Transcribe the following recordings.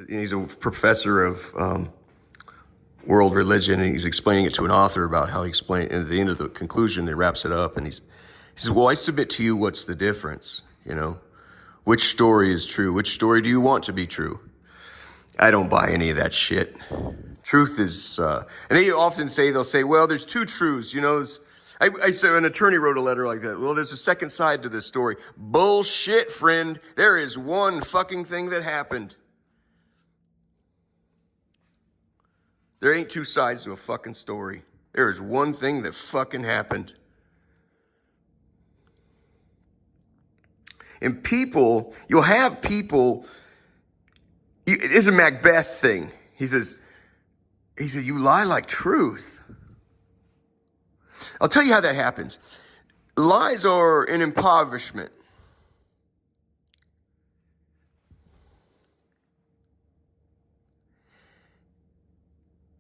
He's a professor of world religion, and he's explaining it to an author about how he explained. And at the end of the conclusion, he wraps it up, and he says, "Well, I submit to you, what's the difference? Which story is true? Which story do you want to be true?" I don't buy any of that shit. Truth is, and they'll say, "Well, there's two truths." I say an attorney wrote a letter like that. Well, there's a second side to this story. Bullshit, friend. There is one fucking thing that happened. There ain't two sides to a fucking story. There is one thing that fucking happened. And you'll have people, it's a Macbeth thing. He says, you lie like truth. I'll tell you how that happens. Lies are an impoverishment.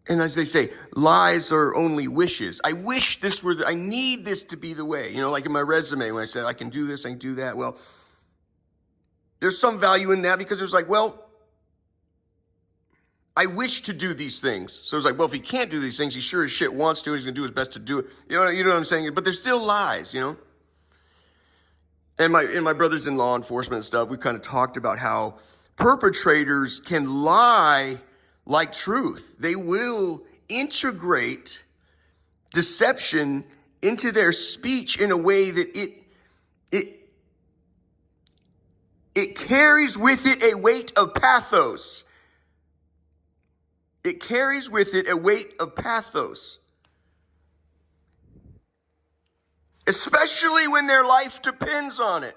And as they say, lies are only wishes. I need this to be the way. Like in my resume, when I said I can do this, I can do that. Well, there's some value in that because there's I wish to do these things. So it's if he can't do these things, he sure as shit wants to, he's going to do his best to do it. You know what I'm saying? But there's still lies, And my brothers in law enforcement and stuff, we kind of talked about how perpetrators can lie like truth. They will integrate deception into their speech in a way that it carries with it a weight of pathos. It carries with it a weight of pathos. Especially when their life depends on it.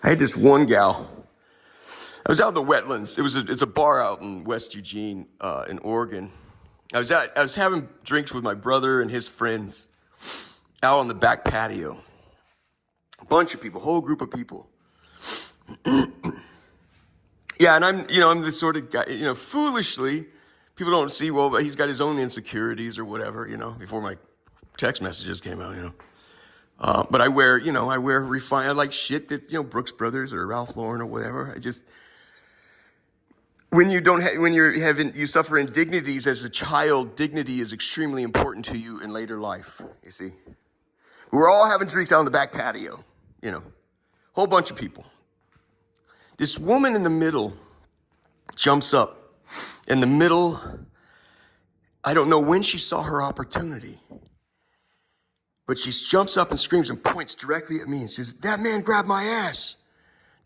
I had this one gal. I was out in the wetlands. It's a bar out in West Eugene, in Oregon. I was having drinks with my brother and his friends out on the back patio. A bunch of people, whole group of people. Yeah, and I'm this sort of guy, foolishly, people don't see, well, but he's got his own insecurities or whatever, before my text messages came out, But I wear refined, I like shit that, Brooks Brothers or Ralph Lauren or whatever. When you suffer indignities as a child, dignity is extremely important to you in later life, you see. We're all having drinks out on the back patio, whole bunch of people. This woman in the middle jumps up in the middle. I don't know when she saw her opportunity, but she jumps up and screams and points directly at me and says, "That man grabbed my ass.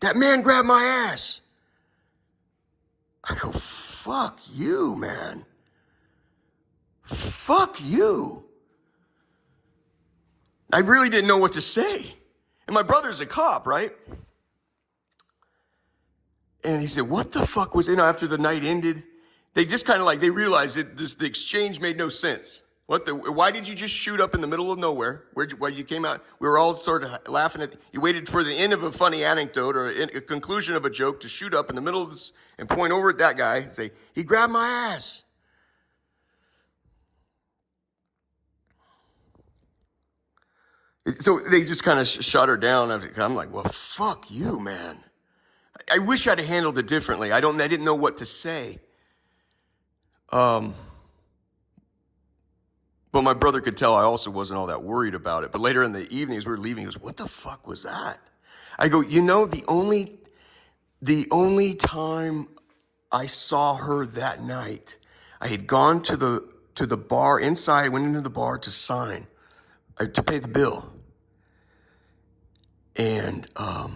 That man grabbed my ass." I go, "Fuck you, man. Fuck you." I really didn't know what to say. And my brother's a cop, right? And he said, "What the fuck was," after the night ended, they just kind of they realized that the exchange made no sense. Why did you just shoot up in the middle of nowhere? Where you came out? We were all sort of laughing you waited for the end of a funny anecdote or a conclusion of a joke to shoot up in the middle of this and point over at that guy and say, "He grabbed my ass." So they just kind of shut her down. I'm like, "Well, fuck you, man." I wish I'd have handled it differently. I didn't know what to say. But my brother could tell I also wasn't all that worried about it. But later in the evening, as we were leaving, he goes, "What the fuck was that?" I go, the only time I saw her that night, I had gone to the bar inside, went into the bar to to pay the bill. And I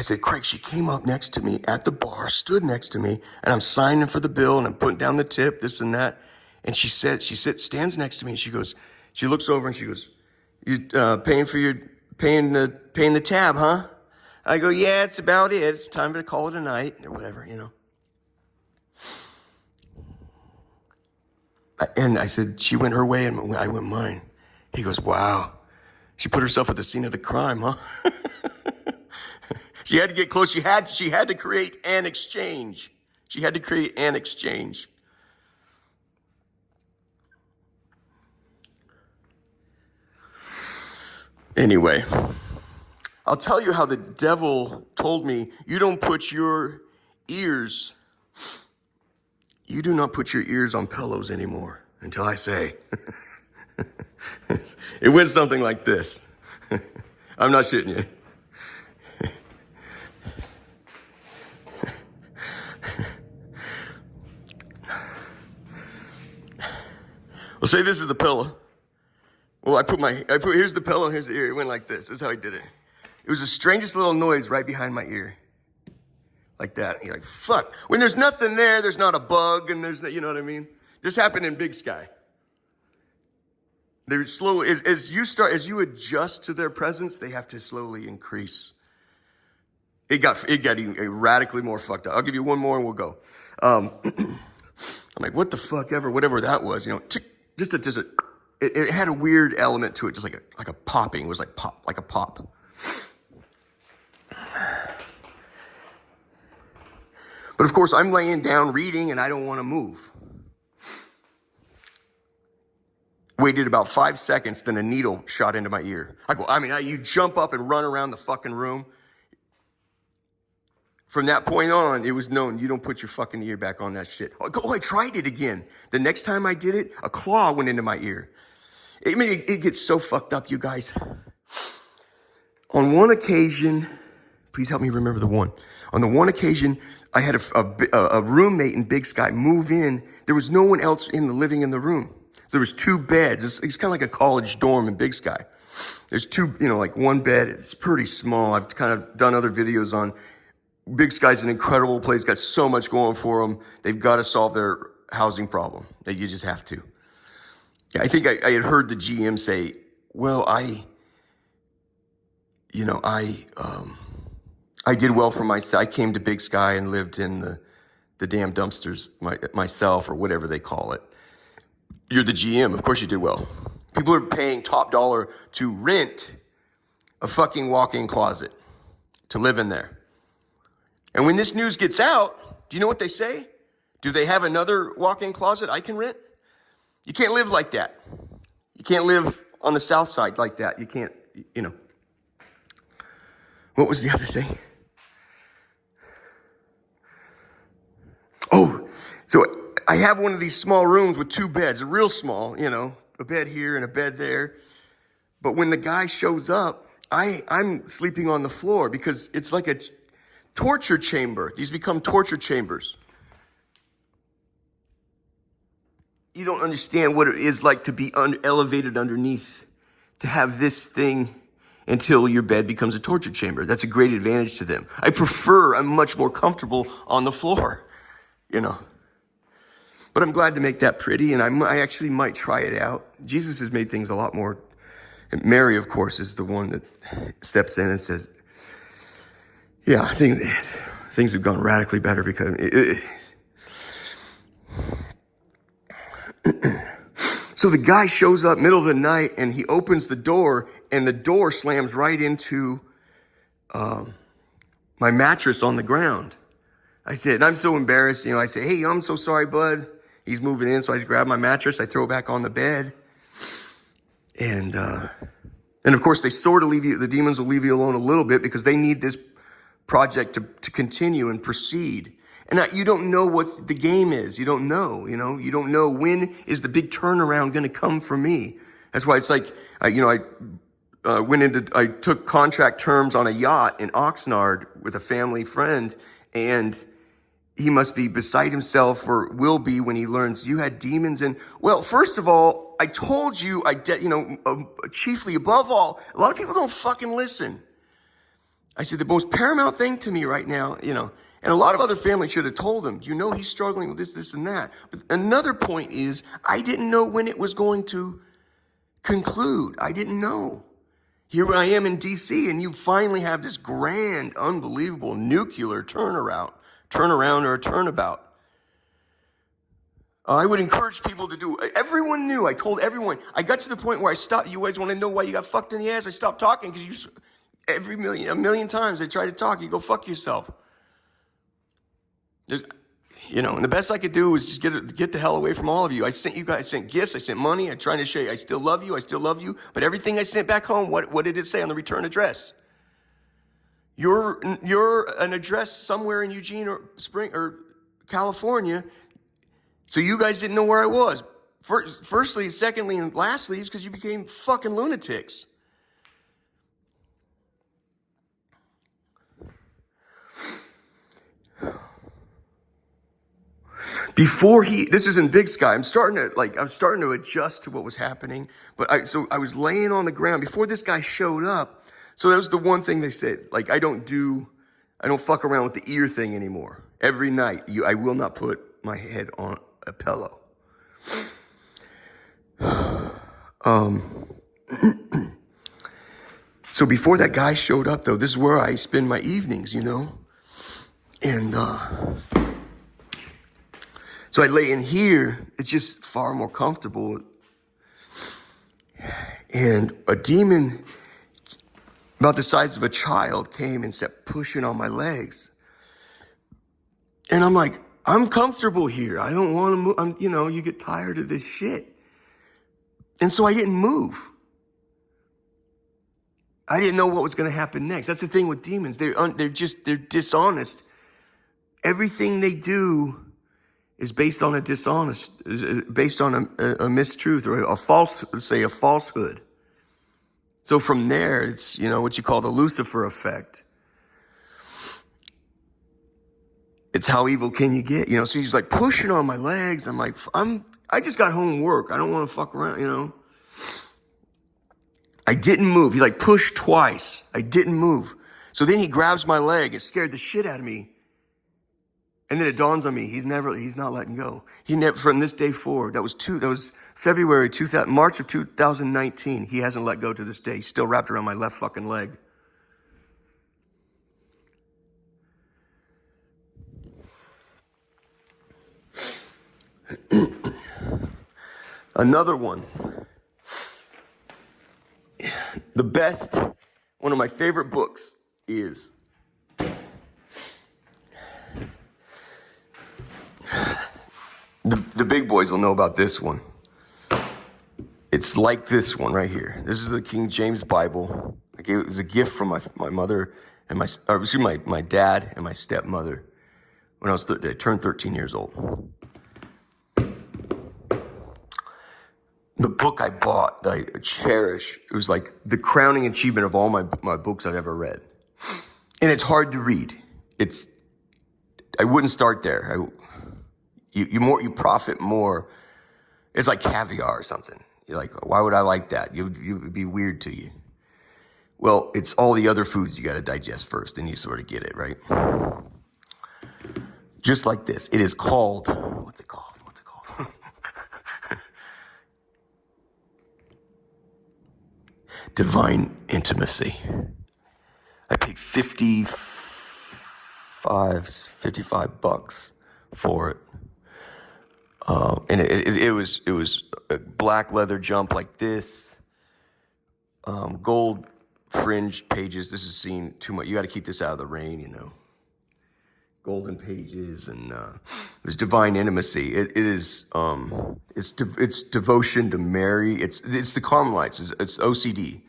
said, "Craig," she came up next to me at the bar, stood next to me, and I'm signing for the bill and I'm putting down the tip, this and that. And she stands next to me and she looks over and she goes, "You paying the tab, huh?" I go, "Yeah, it's about it. It's time to call it a night," or whatever, And I said, she went her way and I went mine. He goes, "Wow, she put herself at the scene of the crime, huh?" She had to get close. She had to create an exchange. She had to create an exchange. Anyway, I'll tell you how the devil told me, you do not put your ears on pillows anymore until I say. It went something like this. I'm not shitting you. Well, say this is the pillow. Well, here's the pillow, here's the ear. It went like this. This is how I did it. It was the strangest little noise right behind my ear. Like that. You're like, fuck. When there's nothing there, there's not a bug, and you know what I mean? This happened in Big Sky. They're slowly, as you adjust to their presence, they have to slowly increase. It got radically more fucked up. I'll give you one more and we'll go. I'm like, what the fuck ever, whatever that was, it had a weird element to it, just like a popping. It was like a pop. But of course, I'm laying down reading and I don't want to move. Waited about 5 seconds, then a needle shot into my ear. You jump up and run around the fucking room. From that point on, it was known, you don't put your fucking ear back on that shit. Oh, I tried it again. The next time I did it, a claw went into my ear. It gets so fucked up, you guys. On one occasion, please help me remember the one. On the one occasion, I had a roommate in Big Sky move in. There was no one else living in the room. So there was 2 beds. It's kind of like a college dorm in Big Sky. There's 2, like one bed. It's pretty small. I've kind of done other videos on Big Sky's an incredible place. Got so much going for them. They've got to solve their housing problem. You just have to. Yeah, I think I had heard the GM say, well, I did well for myself. I came to Big Sky and lived in the damn dumpsters myself, or whatever they call it. You're the GM. Of course you did well. People are paying top dollar to rent a fucking walk-in closet to live in there. And when this news gets out, do you know what they say? Do they have another walk-in closet I can rent? You can't live like that. You can't live on the south side like that. You can't, What was the other thing? Oh, so I have one of these small rooms with 2 beds, real small, a bed here and a bed there. But when the guy shows up, I'm sleeping on the floor because it's like a torture chamber. These become torture chambers. You don't understand what it is like to be elevated underneath, to have this thing until your bed becomes a torture chamber. That's a great advantage to them. I'm much more comfortable on the floor, But I'm glad to make that pretty, and I actually might try it out. Jesus has made things a lot more. And Mary, of course, is the one that steps in and says, yeah, I think things have gone radically better because So the guy shows up middle of the night and he opens the door and the door slams right into my mattress on the ground. I said, I'm so embarrassed. I say, hey, I'm so sorry, bud. He's moving in. So I just grab my mattress. I throw it back on the bed. And of course they sort of the demons will leave you alone a little bit because they need this project to continue and proceed. And you don't know what the game is. You don't know, you don't know when is the big turnaround going to come for me. That's why it's like, I took contract terms on a yacht in Oxnard with a family friend, and he must be beside himself, or will be, when he learns you had demons. And well, first of all, I told you, chiefly above all, a lot of people don't fucking listen. I said, the most paramount thing to me right now, and a lot of other families should have told him, he's struggling with this, and that. But another point is, I didn't know when it was going to conclude. I didn't know. Here I am in DC, and you finally have this grand, unbelievable nuclear turnaround or a turnabout. I would encourage people to do. Everyone knew. I told everyone. I got to the point where I stopped. You guys want to know why you got fucked in the ass? I stopped talking because A million times they try to talk. You go fuck yourself. There's, and the best I could do was just get the hell away from all of you. I sent gifts, I sent money. I'm trying to show you I still love you. But everything I sent back home, what did it say on the return address? You're an address somewhere in Eugene or California, so you guys didn't know where I was. Firstly, secondly, and lastly, is because you became fucking lunatics. This is in Big Sky. I'm starting to adjust to what was happening. But I was laying on the ground before this guy showed up. So that was the one thing they said. Like, I don't fuck around with the ear thing anymore. Every night, I will not put my head on a pillow. So before that guy showed up, though, this is where I spend my evenings, And, so I lay in here. It's just far more comfortable. And a demon about the size of a child came and started pushing on my legs. And I'm like, I'm comfortable here. I don't want to move. You get tired of this shit. And so I didn't move. I didn't know what was going to happen next. That's the thing with demons. They're dishonest. Everything they do is based on a mistruth or a falsehood. So from there, it's, what you call the Lucifer effect. It's how evil can you get, so he's like pushing on my legs. I'm like, I just got home from work. I don't want to fuck around, I didn't move. He pushed twice. I didn't move. So then he grabs my leg. It scared the shit out of me. And then it dawns on me, he's not letting go. From this day forward, that was March of 2019. He hasn't let go to this day. He's still wrapped around my left fucking leg. Another one. One of my favorite books is The big boys will know about this one. It's like this one right here. This is the King James Bible. It was a gift from my mother and my dad and my stepmother when I turned 13 years old. The book I bought that I cherish, it was like the crowning achievement of all my books I've ever read. And it's hard to read. I wouldn't start there. You profit more. It's like caviar or something. You're like, why would I like that? It would be weird to you. Well, it's all the other foods you got to digest first, and you sort of get it, right? Just like this. It is called, what's it called? Divine Intimacy. I paid $55 for it. And it was a black leather jump like this, gold fringed pages. This is seen too much. You got to keep this out of the rain, Golden pages, and it was Divine Intimacy. It's devotion to Mary. It's the Carmelites. It's OCD.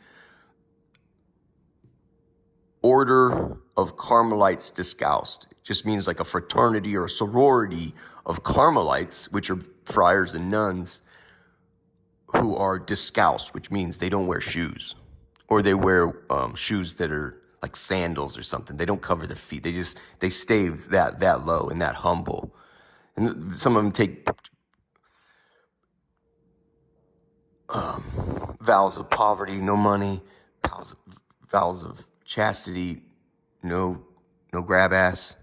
Order of Carmelites Discalced. It just means like a fraternity or a sorority of Carmelites, which are friars and nuns, who are discalced, which means they don't wear shoes, or they wear shoes that are like sandals or something. They don't cover their feet. They stay that low and that humble. And some of them take vows of poverty, no money, vows of chastity, no grab ass.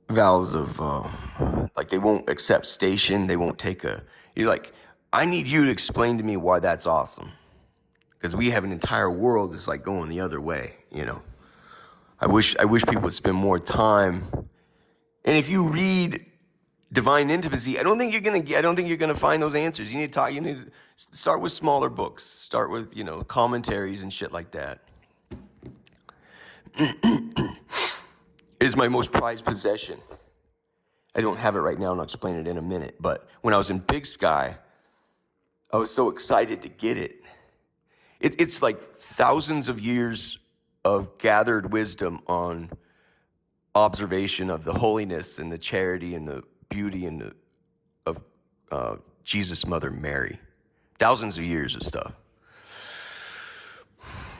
Vows of, like they won't accept station. They won't take you're like, I need you to explain to me why that's awesome. Because we have an entire world that's like going the other way, I wish people would spend more time. And if you read divine intimacy, I don't think you're gonna find those answers. You need to start with smaller books. Start with, commentaries and shit like that. It is my most prized possession. I don't have it right now, and I'll explain it in a minute. But when I was in Big Sky, I was so excited to get it. It's like thousands of years of gathered wisdom on observation of the holiness and the charity and the beauty and of Jesus' mother Mary. Thousands of years of stuff.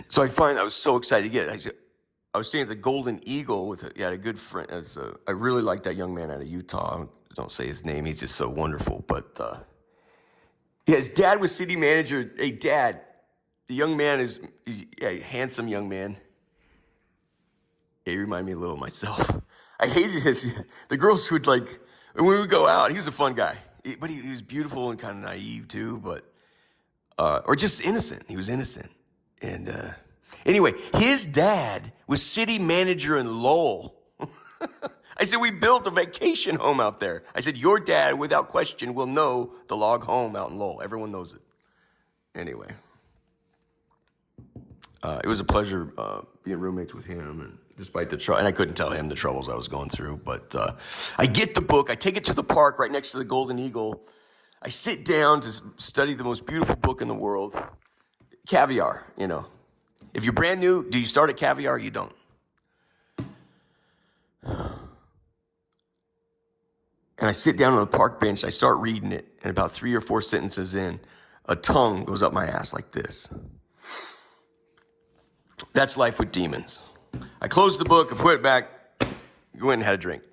So I was so excited to get it. I was staying at the Golden Eagle with a good friend. I really like that young man out of Utah. Don't say his name. He's just so wonderful. But his dad was city manager. Hey, Dad, the young man is a handsome young man. Yeah, he reminded me a little of myself. I hated the girls who would when we would go out, he was a fun guy. But he was beautiful and kind of naive too, or just innocent. He was innocent. And anyway, his dad was city manager in Lowell. I said, we built a vacation home out there. I said, your dad, without question, will know the log home out in Lowell. Everyone knows it. Anyway, it was a pleasure being roommates with him, and despite the trouble, and I couldn't tell him the troubles I was going through, but I get the book, I take it to the park right next to the Golden Eagle. I sit down to study the most beautiful book in the world, Caviar, If you're brand new, do you start at Caviar or you don't? And I sit down on the park bench, I start reading it, and about 3 or 4 sentences in, a tongue goes up my ass like this. That's life with demons. I closed the book, I put it back, went and had a drink.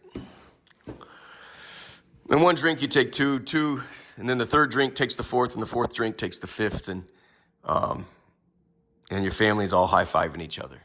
And one drink you take two, and then the third drink takes the fourth, and the fourth drink takes the fifth, and your family's all high-fiving each other.